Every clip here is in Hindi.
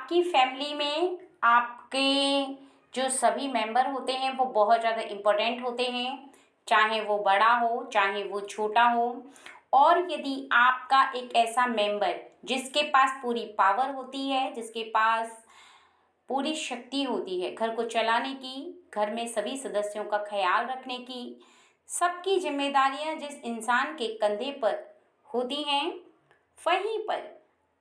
आपकी फैमिली में आपके जो सभी मेंबर होते हैं वो बहुत ज़्यादा इम्पोर्टेंट होते हैं, चाहे वो बड़ा हो चाहे वो छोटा हो। और यदि आपका एक ऐसा मेंबर जिसके पास पूरी पावर होती है, जिसके पास पूरी शक्ति होती है घर को चलाने की, घर में सभी सदस्यों का ख्याल रखने की, सबकी जिम्मेदारियां जिस इंसान के कंधे पर होती हैं, वहीं पर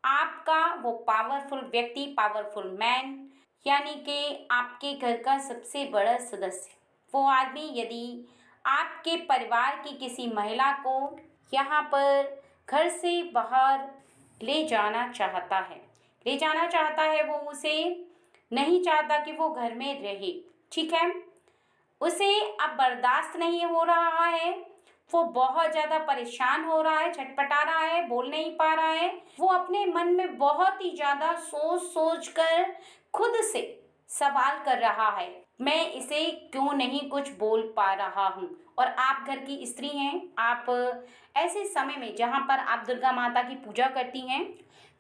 आपका वो पावरफुल व्यक्ति, पावरफुल मैन, यानी कि आपके घर का सबसे बड़ा सदस्य, वो आदमी यदि आपके परिवार की किसी महिला को यहाँ पर घर से बाहर ले जाना चाहता है, वो उसे नहीं चाहता कि वो घर में रहे, ठीक है। उसे अब बर्दाश्त नहीं हो रहा है, वो बहुत ज़्यादा परेशान हो रहा है, छटपटा रहा है, बोल नहीं पा रहा है। वो अपने मन में बहुत ही ज़्यादा सोच सोच कर खुद से सवाल कर रहा है, मैं इसे क्यों नहीं कुछ बोल पा रहा हूँ। और आप घर की स्त्री हैं, आप ऐसे समय में जहाँ पर आप दुर्गा माता की पूजा करती हैं,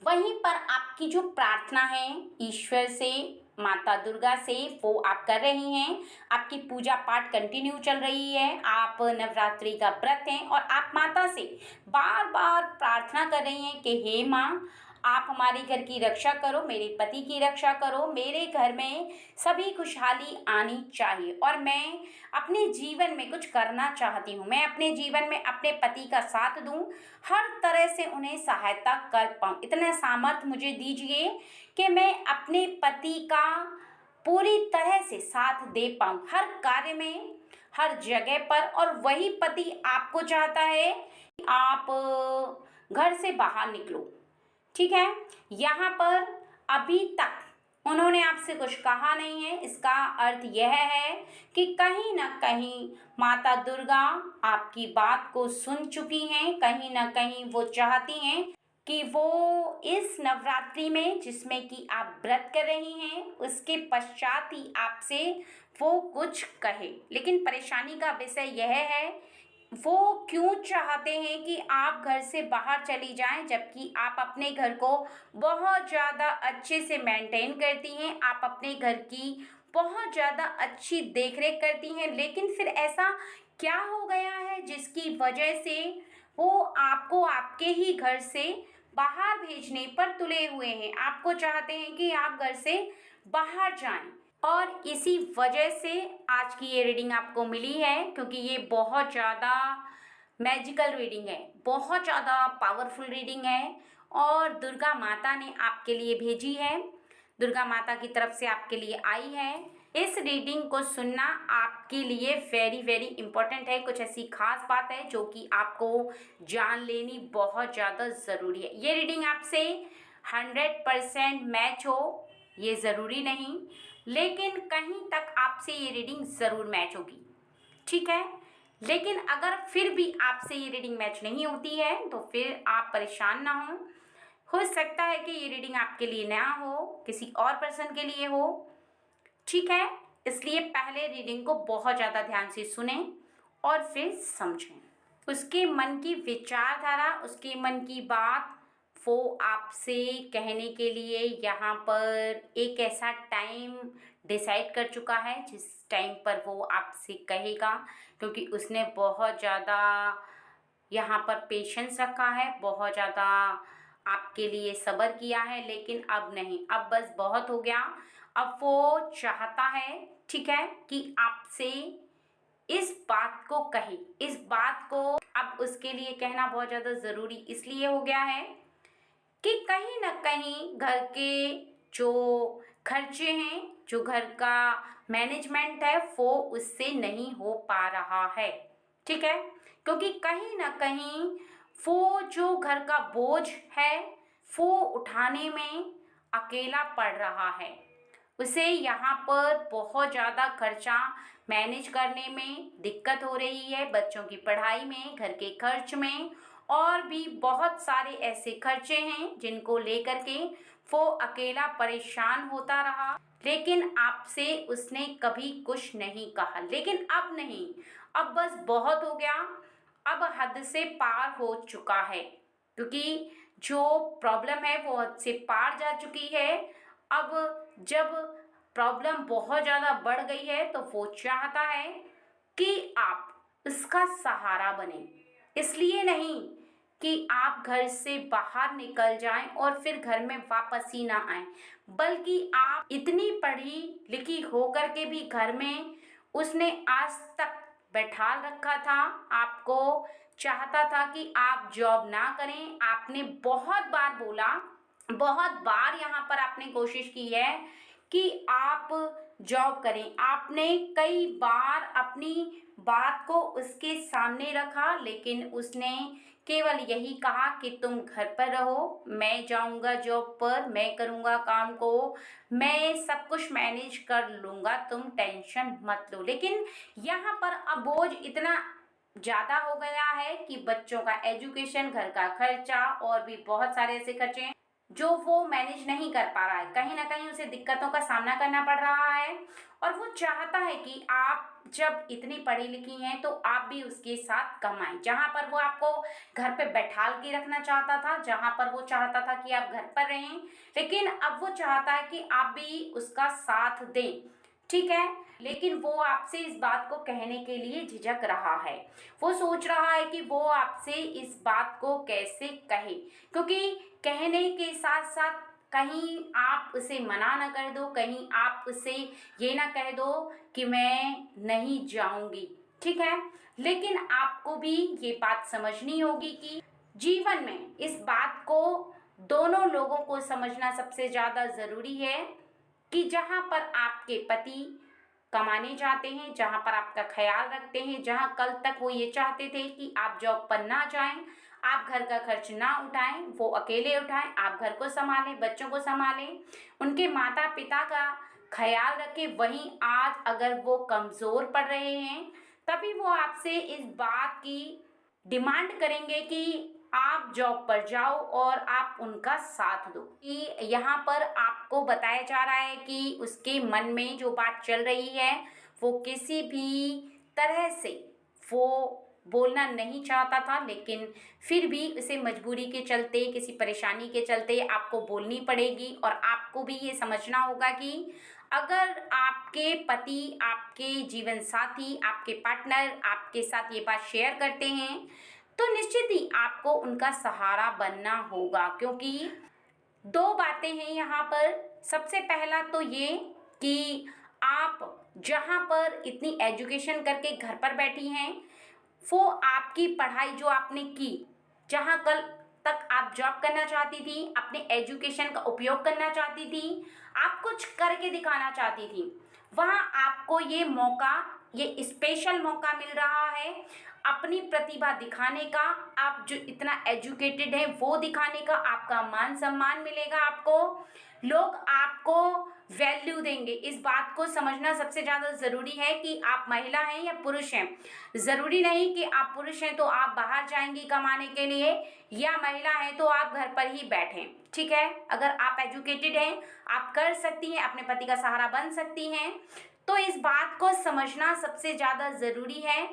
वहीं पर आपकी जो प्रार्थना है ईश्वर से, माता दुर्गा से, वो आप कर रही हैं। आपकी पूजा पाठ कंटिन्यू चल रही है, आप नवरात्रि का व्रत हैं और आप माता से बार बार प्रार्थना कर रही हैं कि हे माँ, आप हमारे घर की रक्षा करो, मेरे पति की रक्षा करो, मेरे घर में सभी खुशहाली आनी चाहिए और मैं अपने जीवन में कुछ करना चाहती हूँ। मैं अपने जीवन में अपने पति का साथ दूँ, हर तरह से उन्हें सहायता कर पाऊँ। इतना सामर्थ्य मुझे दीजिए कि मैं अपने पति का पूरी तरह से साथ दे पाऊँ हर कार्य में, हर जगह पर। और वही पति आपको चाहता है कि आप घर से बाहर निकलो, ठीक है। यहाँ पर अभी तक उन्होंने आपसे कुछ कहा नहीं है, इसका अर्थ यह है कि कहीं ना कहीं माता दुर्गा आपकी बात को सुन चुकी हैं, कहीं ना कहीं वो चाहती हैं कि वो इस नवरात्रि में जिसमें कि आप व्रत कर रही हैं, उसके पश्चात ही आपसे वो कुछ कहे। लेकिन परेशानी का विषय यह है, वो क्यों चाहते हैं कि आप घर से बाहर चली जाएं, जबकि आप अपने घर को बहुत ज़्यादा अच्छे से मेंटेन करती हैं, आप अपने घर की बहुत ज़्यादा अच्छी देखरेख करती हैं। लेकिन फिर ऐसा क्या हो गया है जिसकी वजह से वो आपको आपके ही घर से बाहर भेजने पर तुले हुए हैं, आपको चाहते हैं कि आप घर से बाहर जाएं। और इसी वजह से आज की ये रीडिंग आपको मिली है, क्योंकि ये बहुत ज़्यादा मैजिकल रीडिंग है, बहुत ज़्यादा पावरफुल रीडिंग है और दुर्गा माता ने आपके लिए भेजी है, दुर्गा माता की तरफ से आपके लिए आई है। इस रीडिंग को सुनना आपके लिए वेरी वेरी इम्पोर्टेंट है। कुछ ऐसी खास बात है जो कि आपको जान लेनी बहुत ज़्यादा ज़रूरी है। ये रीडिंग आपसे 100% मैच हो ये ज़रूरी नहीं, लेकिन कहीं तक आपसे ये रीडिंग ज़रूर मैच होगी, ठीक है। लेकिन अगर फिर भी आपसे ये रीडिंग मैच नहीं होती है तो फिर आप परेशान ना हो सकता है कि ये रीडिंग आपके लिए ना हो, किसी और पर्सन के लिए हो, ठीक है। इसलिए पहले रीडिंग को बहुत ज़्यादा ध्यान से सुने और फिर समझें उसके मन की विचारधारा, उसके मन की बात। वो आपसे कहने के लिए यहाँ पर एक ऐसा टाइम डिसाइड कर चुका है जिस टाइम पर वो आपसे कहेगा, क्योंकि उसने बहुत ज़्यादा यहाँ पर पेशेंस रखा है, बहुत ज़्यादा आपके लिए सब्र किया है। लेकिन अब नहीं, अब बस बहुत हो गया। अब वो चाहता है, ठीक है, कि आपसे इस बात को कहे। इस बात को अब उसके लिए कहना बहुत ज़्यादा ज़रूरी इसलिए हो गया है कि कहीं ना कहीं घर के जो खर्चे हैं, जो घर का मैनेजमेंट है, वो उससे नहीं हो पा रहा है, ठीक है। क्योंकि कहीं ना कहीं वो जो घर का बोझ है वो उठाने में अकेला पड़ रहा है। उसे यहाँ पर बहुत ज़्यादा खर्चा मैनेज करने में दिक्कत हो रही है, बच्चों की पढ़ाई में, घर के खर्च में, और भी बहुत सारे ऐसे खर्चे हैं जिनको लेकर के वो अकेला परेशान होता रहा। लेकिन आपसे उसने कभी कुछ नहीं कहा। लेकिन अब नहीं, अब बस बहुत हो गया, अब हद से पार हो चुका है, क्योंकि जो प्रॉब्लम है वो हद से पार जा चुकी है। अब जब प्रॉब्लम बहुत ज़्यादा बढ़ गई है तो वो चाहता है कि आप उसका सहारा बने। इसलिए नहीं कि आप घर से बाहर निकल जाएं और फिर घर में वापस ही ना आएं, बल्कि आप इतनी पढ़ी लिखी होकर के भी घर में उसने आज तक बैठा रखा था। आपको चाहता था कि आप जॉब ना करें। आपने बहुत बार बोला, बहुत बार यहाँ पर आपने कोशिश की है कि आप जॉब करें। आपने कई बार अपनी बात को उसके सामने रखा, लेकिन उसने केवल यही कहा कि तुम घर पर रहो, मैं जाऊंगा जॉब पर, मैं करूंगा काम को, मैं सब कुछ मैनेज कर लूंगा, तुम टेंशन मत लो। लेकिन यहाँ पर अब बोझ इतना ज़्यादा हो गया है कि बच्चों का एजुकेशन, घर का खर्चा और भी बहुत सारे ऐसे खर्चे हैं जो वो मैनेज नहीं कर पा रहा है। कहीं ना कहीं उसे दिक्कतों का सामना करना पड़ रहा है और वो चाहता है कि आप जब इतनी पढ़ी लिखी हैं तो आप भी उसके साथ कमाएं। जहाँ पर वो आपको घर पे बैठाल के रखना चाहता था, जहाँ पर वो चाहता था कि आप घर पर रहें, लेकिन अब वो चाहता है कि आप भी उसका साथ दें। ठीक है, लेकिन वो आपसे इस बात को कहने के लिए झिझक रहा है। वो सोच रहा है कि वो आपसे इस बात को कैसे कहे, क्योंकि कहने के साथ साथ कहीं आप उसे मना ना कर दो, कहीं आप उसे ये ना कह दो कि मैं नहीं जाऊंगी। ठीक है, लेकिन आपको भी ये बात समझनी होगी कि जीवन में इस बात को दोनों लोगों को समझना सबसे ज़्यादा ज़रूरी है कि जहाँ पर आपके पति कमाने जाते हैं, जहाँ पर आपका ख्याल रखते हैं, जहाँ कल तक वो ये चाहते थे कि आप जॉब पर ना जाएं, आप घर का खर्च ना उठाएं, वो अकेले उठाएं, आप घर को संभालें, बच्चों को संभालें, उनके माता पिता का ख्याल रखें। वहीं आज अगर वो कमज़ोर पड़ रहे हैं तभी वो आपसे इस बात की डिमांड करेंगे कि आप जॉब पर जाओ और आप उनका साथ दो। कि यहाँ पर आपको बताया जा रहा है कि उसके मन में जो बात चल रही है वो किसी भी तरह से वो बोलना नहीं चाहता था, लेकिन फिर भी उसे मजबूरी के चलते, किसी परेशानी के चलते आपको बोलनी पड़ेगी। और आपको भी ये समझना होगा कि अगर आपके पति, आपके जीवन साथी, आपके पार्टनर आपके साथ ये बात शेयर करते हैं तो निश्चित ही आपको उनका सहारा बनना होगा। क्योंकि दो बातें हैं यहाँ पर। सबसे पहला तो ये कि आप जहाँ पर इतनी एजुकेशन करके घर पर बैठी हैं, वो आपकी पढ़ाई जो आपने की, जहाँ कल तक आप जॉब करना चाहती थी, अपने एजुकेशन का उपयोग करना चाहती थी, आप कुछ करके दिखाना चाहती थी, वहाँ आपको ये मौका, ये स्पेशल मौका मिल रहा है अपनी प्रतिभा दिखाने का। आप जो इतना एजुकेटेड हैं वो दिखाने का, आपका मान सम्मान मिलेगा, आपको लोग आपको वैल्यू देंगे। इस बात को समझना सबसे ज़्यादा ज़रूरी है कि आप महिला हैं या पुरुष हैं। ज़रूरी नहीं कि आप पुरुष हैं तो आप बाहर जाएंगी कमाने के लिए, या महिला हैं तो आप घर पर ही बैठें। ठीक है, अगर आप एजुकेटेड हैं, आप कर सकती हैं, अपने पति का सहारा बन सकती हैं, तो इस बात को समझना सबसे ज़्यादा ज़रूरी है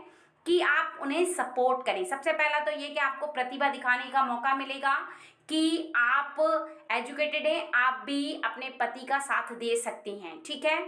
कि आप उन्हें सपोर्ट करें। सबसे पहला तो ये कि आपको प्रतिभा दिखाने का मौका मिलेगा कि आप एजुकेटेड हैं, आप भी अपने पति का साथ दे सकती हैं। ठीक है,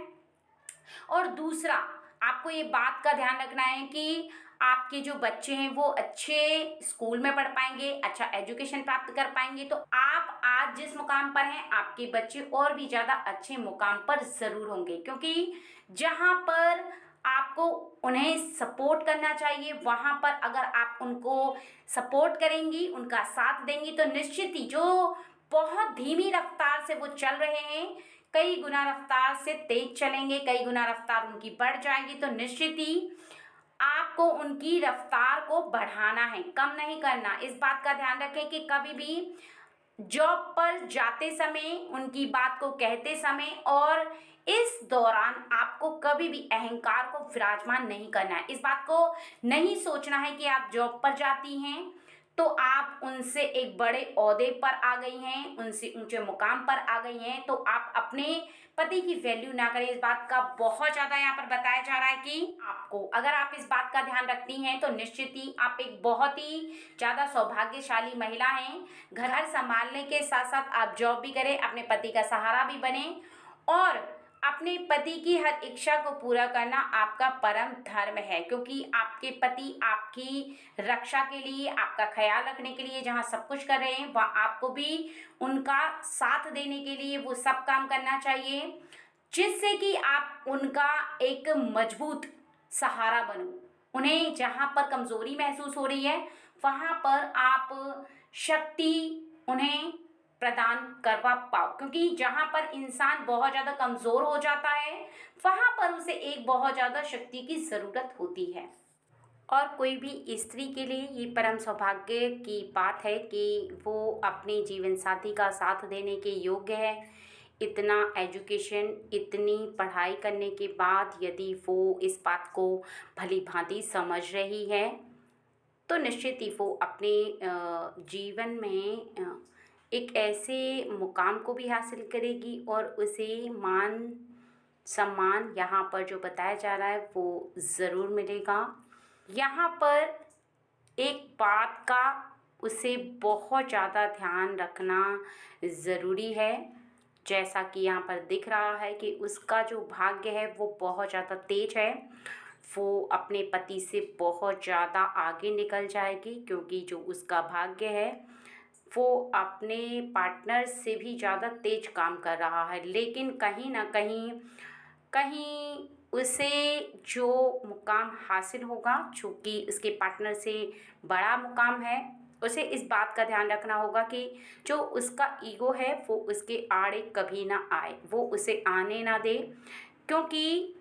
और दूसरा आपको ये बात का ध्यान रखना है कि आपके जो बच्चे हैं वो अच्छे स्कूल में पढ़ पाएंगे, अच्छा एजुकेशन प्राप्त कर पाएंगे, तो आप आज जिस मुकाम पर हैं आपके बच्चे और भी ज़्यादा अच्छे मुकाम पर ज़रूर होंगे। क्योंकि जहाँ पर आपको उन्हें सपोर्ट करना चाहिए, वहाँ पर अगर आप उनको सपोर्ट करेंगी, उनका साथ देंगी, तो निश्चित ही जो बहुत धीमी रफ्तार से वो चल रहे हैं, कई गुना रफ्तार से तेज चलेंगे, कई गुना रफ्तार उनकी बढ़ जाएगी। तो निश्चित ही आपको उनकी रफ्तार को बढ़ाना है, कम नहीं करना। इस बात का ध्यान रखें कि कभी भी जॉब पर जाते समय, उनकी बात को कहते समय और इस दौरान आपको कभी भी अहंकार को विराजमान नहीं करना है। इस बात को नहीं सोचना है कि आप जॉब पर जाती हैं तो आप उनसे एक बड़े ओहदे पर आ गई हैं, उनसे ऊंचे मुकाम पर आ गई हैं, तो आप अपने पति की वैल्यू ना करें। इस बात का बहुत ज़्यादा यहाँ पर बताया जा रहा है कि आपको, अगर आप इस बात का ध्यान रखती हैं तो निश्चित ही आप एक बहुत ही ज़्यादा सौभाग्यशाली महिला हैं। घर संभालने के साथ साथ आप जॉब भी करें, अपने पति का सहारा भी बने और अपने पति की हर इच्छा को पूरा करना आपका परम धर्म है, क्योंकि आपके पति आपकी रक्षा के लिए, आपका ख्याल रखने के लिए जहाँ सब कुछ कर रहे हैं, वह आपको भी उनका साथ देने के लिए वो सब काम करना चाहिए, जिससे कि आप उनका एक मजबूत सहारा बनो। उन्हें जहाँ पर कमज़ोरी महसूस हो रही है वहाँ पर आप शक्ति उन्हें प्रदान करवा पाओ, क्योंकि जहाँ पर इंसान बहुत ज़्यादा कमज़ोर हो जाता है वहाँ पर उसे एक बहुत ज़्यादा शक्ति की ज़रूरत होती है। और कोई भी स्त्री के लिए ये परम सौभाग्य की बात है कि वो अपने जीवन साथी का साथ देने के योग्य है। इतना एजुकेशन, इतनी पढ़ाई करने के बाद यदि वो इस बात को भली भांति समझ रही है तो निश्चित ही वो अपने जीवन में एक ऐसे मुकाम को भी हासिल करेगी और उसे मान सम्मान यहाँ पर जो बताया जा रहा है वो ज़रूर मिलेगा। यहाँ पर एक बात का उसे बहुत ज़्यादा ध्यान रखना ज़रूरी है, जैसा कि यहाँ पर दिख रहा है कि उसका जो भाग्य है वो बहुत ज़्यादा तेज है। वो अपने पति से बहुत ज़्यादा आगे निकल जाएगी, क्योंकि जो उसका भाग्य है वो अपने पार्टनर से भी ज़्यादा तेज काम कर रहा है। लेकिन कहीं ना कहीं उसे जो मुकाम हासिल होगा, चूँकि उसके पार्टनर से बड़ा मुकाम है, उसे इस बात का ध्यान रखना होगा कि जो उसका ईगो है वो उसके आड़े कभी ना आए, वो उसे आने ना दे। क्योंकि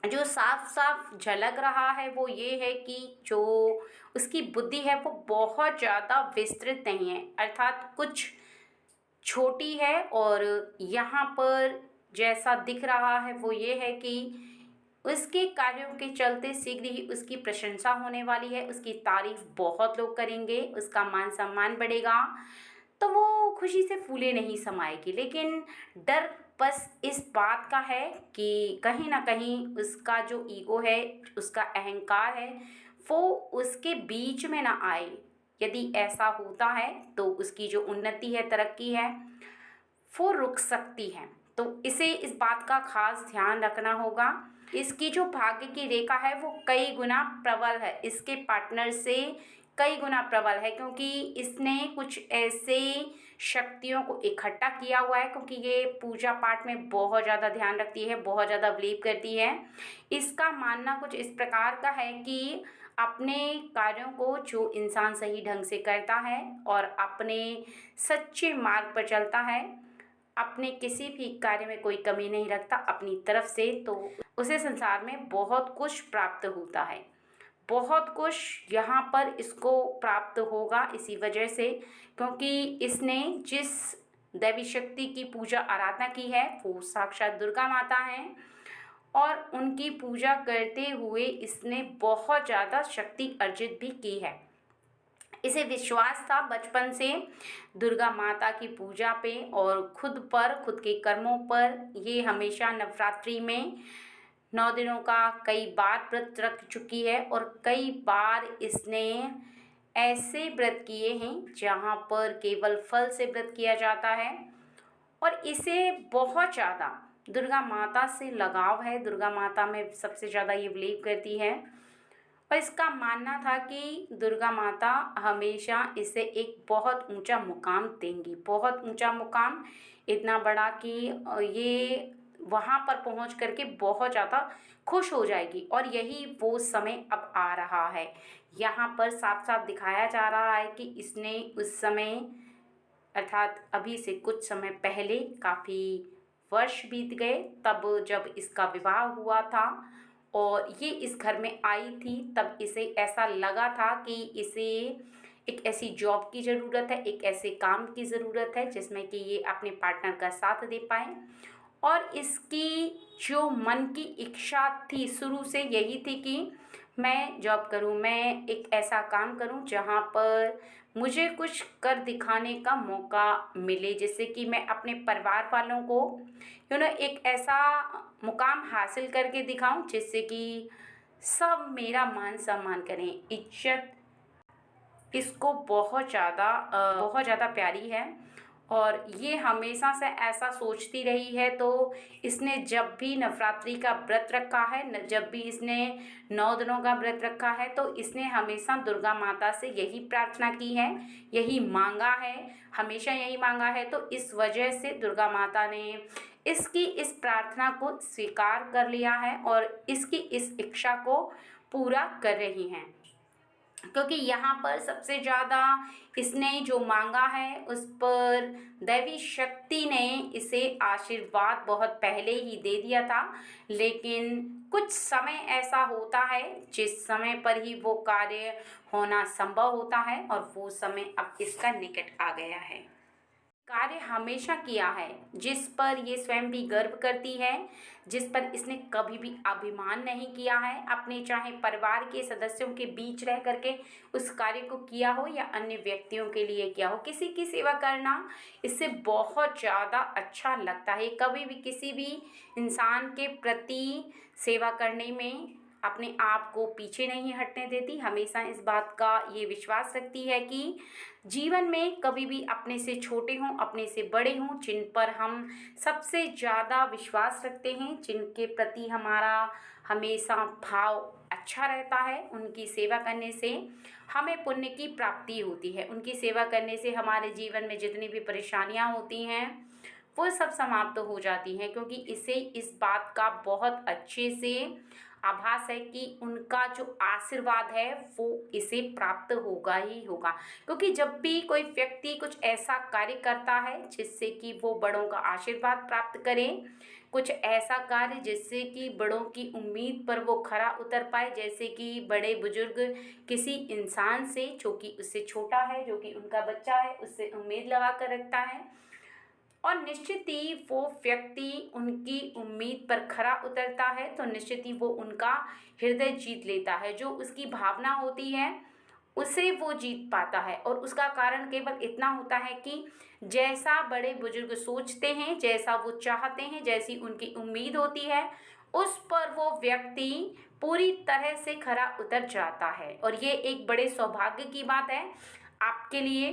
जो साफ साफ झलक रहा है वो ये है कि जो उसकी बुद्धि है वो बहुत ज़्यादा विस्तृत नहीं है, अर्थात कुछ छोटी है। और यहाँ पर जैसा दिख रहा है वो ये है कि उसके कार्यों के चलते शीघ्र ही उसकी प्रशंसा होने वाली है, उसकी तारीफ बहुत लोग करेंगे, उसका मान सम्मान बढ़ेगा, तो वो खुशी से फूले नहीं समाएगी। लेकिन डर बस इस बात का है कि कहीं ना कहीं उसका जो ईगो है, उसका अहंकार है, वो उसके बीच में ना आए। यदि ऐसा होता है तो उसकी जो उन्नति है, तरक्की है, वो रुक सकती है। तो इसे इस बात का खास ध्यान रखना होगा। इसकी जो भाग्य की रेखा है वो कई गुना प्रबल है, इसके पार्टनर से कई गुना प्रबल है, क्योंकि इसने कुछ ऐसे शक्तियों को इकट्ठा किया हुआ है, क्योंकि ये पूजा पाठ में बहुत ज़्यादा ध्यान रखती है, बहुत ज़्यादा बिलीव करती है। इसका मानना कुछ इस प्रकार का है कि अपने कार्यों को जो इंसान सही ढंग से करता है और अपने सच्चे मार्ग पर चलता है, अपने किसी भी कार्य में कोई कमी नहीं रखता अपनी तरफ से, तो उसे संसार में बहुत कुछ प्राप्त होता है। बहुत कुछ यहाँ पर इसको प्राप्त होगा इसी वजह से, क्योंकि इसने जिस दैवी शक्ति की पूजा आराधना की है वो साक्षात दुर्गा माता हैं, और उनकी पूजा करते हुए इसने बहुत ज़्यादा शक्ति अर्जित भी की है। इसे विश्वास था बचपन से दुर्गा माता की पूजा पे और खुद पर, खुद के कर्मों पर। ये हमेशा नवरात्रि में 9 दिनों का कई बार व्रत रख चुकी है, और कई बार इसने ऐसे व्रत किए हैं जहाँ पर केवल फल से व्रत किया जाता है, और इसे बहुत ज़्यादा दुर्गा माता से लगाव है। दुर्गा माता में सबसे ज़्यादा ये बिलीव करती है, और इसका मानना था कि दुर्गा माता हमेशा इसे एक बहुत ऊंचा मुकाम देंगी, बहुत ऊंचा मुकाम, इतना बड़ा कि ये वहाँ पर पहुँच करके बहुत ज़्यादा खुश हो जाएगी। और यही वो समय अब आ रहा है। यहाँ पर साफ साफ दिखाया जा रहा है कि इसने उस समय, अर्थात अभी से कुछ समय पहले, काफ़ी वर्ष बीत गए तब जब इसका विवाह हुआ था और ये इस घर में आई थी, तब इसे ऐसा लगा था कि इसे एक ऐसी जॉब की ज़रूरत है, एक ऐसे काम की ज़रूरत है जिसमें कि ये अपने पार्टनर का साथ दे पाए। और इसकी जो मन की इच्छा थी शुरू से यही थी कि मैं जॉब करूँ, मैं एक ऐसा काम करूँ जहाँ पर मुझे कुछ कर दिखाने का मौका मिले, जिससे कि मैं अपने परिवार वालों को एक ऐसा मुकाम हासिल करके दिखाऊँ जिससे कि सब मेरा मान सम्मान करें। इज़्ज़त इसको बहुत ज़्यादा प्यारी है और ये हमेशा से ऐसा सोचती रही है। तो इसने जब भी नवरात्रि का व्रत रखा है, जब भी इसने 9 दिनों का व्रत रखा है, तो इसने हमेशा दुर्गा माता से यही प्रार्थना की है, यही मांगा है, हमेशा यही मांगा है। तो इस वजह से दुर्गा माता ने इसकी इस प्रार्थना को स्वीकार कर लिया है और इसकी इस इच्छा को पूरा कर रही हैं। क्योंकि यहाँ पर सबसे ज़्यादा इसने जो मांगा है उस पर दैवी शक्ति ने इसे आशीर्वाद बहुत पहले ही दे दिया था, लेकिन कुछ समय ऐसा होता है जिस समय पर ही वो कार्य होना संभव होता है और वो समय अब इसका निकट आ गया है। कार्य हमेशा किया है जिस पर ये स्वयं भी गर्व करती है, जिस पर इसने कभी भी अभिमान नहीं किया है, अपने चाहे परिवार के सदस्यों के बीच रह करके उस कार्य को किया हो या अन्य व्यक्तियों के लिए किया हो, किसी की सेवा करना इससे बहुत ज़्यादा अच्छा लगता है। कभी भी किसी भी इंसान के प्रति सेवा करने में अपने आप को पीछे नहीं हटने देती, हमेशा इस बात का ये विश्वास रखती है कि जीवन में कभी भी अपने से छोटे हों, अपने से बड़े हों, जिन पर हम सबसे ज़्यादा विश्वास रखते हैं, जिनके प्रति हमारा हमेशा भाव अच्छा रहता है, उनकी सेवा करने से हमें पुण्य की प्राप्ति होती है। उनकी सेवा करने से हमारे जीवन में जितनी भी परेशानियां होती हैं वो सब समाप्त हो जाती हैं, क्योंकि इसे इस बात का बहुत अच्छे से आभास है कि उनका जो आशीर्वाद है वो इसे प्राप्त होगा ही होगा। क्योंकि जब भी कोई व्यक्ति कुछ ऐसा कार्य करता है जिससे कि वो बड़ों का आशीर्वाद प्राप्त करे, कुछ ऐसा कार्य जिससे कि बड़ों की उम्मीद पर वो खरा उतर पाए, जैसे कि बड़े बुजुर्ग किसी इंसान से जो कि उससे छोटा है, जो कि उनका बच्चा है, उससे उम्मीद लगा कर रखता है और निश्चित ही वो व्यक्ति उनकी उम्मीद पर खरा उतरता है, तो निश्चित ही वो उनका हृदय जीत लेता है। जो उसकी भावना होती है उसे वो जीत पाता है और उसका कारण केवल इतना होता है कि जैसा बड़े बुजुर्ग सोचते हैं, जैसा वो चाहते हैं, जैसी उनकी उम्मीद होती है, उस पर वो व्यक्ति पूरी तरह से खरा उतर जाता है। और ये एक बड़े सौभाग्य की बात है आपके लिए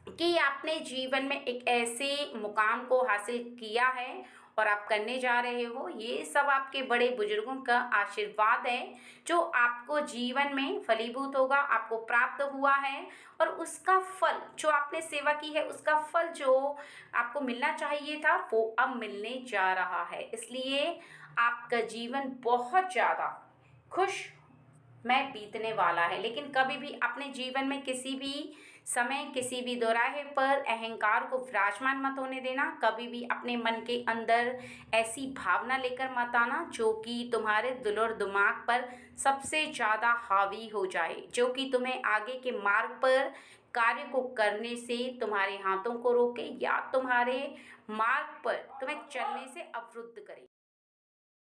कि आपने जीवन में एक ऐसे मुकाम को हासिल किया है और आप करने जा रहे हो। ये सब आपके बड़े बुजुर्गों का आशीर्वाद है जो आपको जीवन में फलीभूत होगा, आपको प्राप्त हुआ है और उसका फल जो आपने सेवा की है, उसका फल जो आपको मिलना चाहिए था वो अब मिलने जा रहा है। इसलिए आपका जीवन बहुत ज़्यादा खुश में बीतने वाला है। लेकिन कभी भी अपने जीवन में किसी भी समय, किसी भी दोराहे पर अहंकार को विराजमान मत होने देना। कभी भी अपने मन के अंदर ऐसी भावना लेकर मत आना जो कि तुम्हारे दिल और दिमाग पर सबसे ज़्यादा हावी हो जाए, जो कि तुम्हें आगे के मार्ग पर कार्य को करने से तुम्हारे हाथों को रोके या तुम्हारे मार्ग पर तुम्हें चलने से अवरुद्ध करे।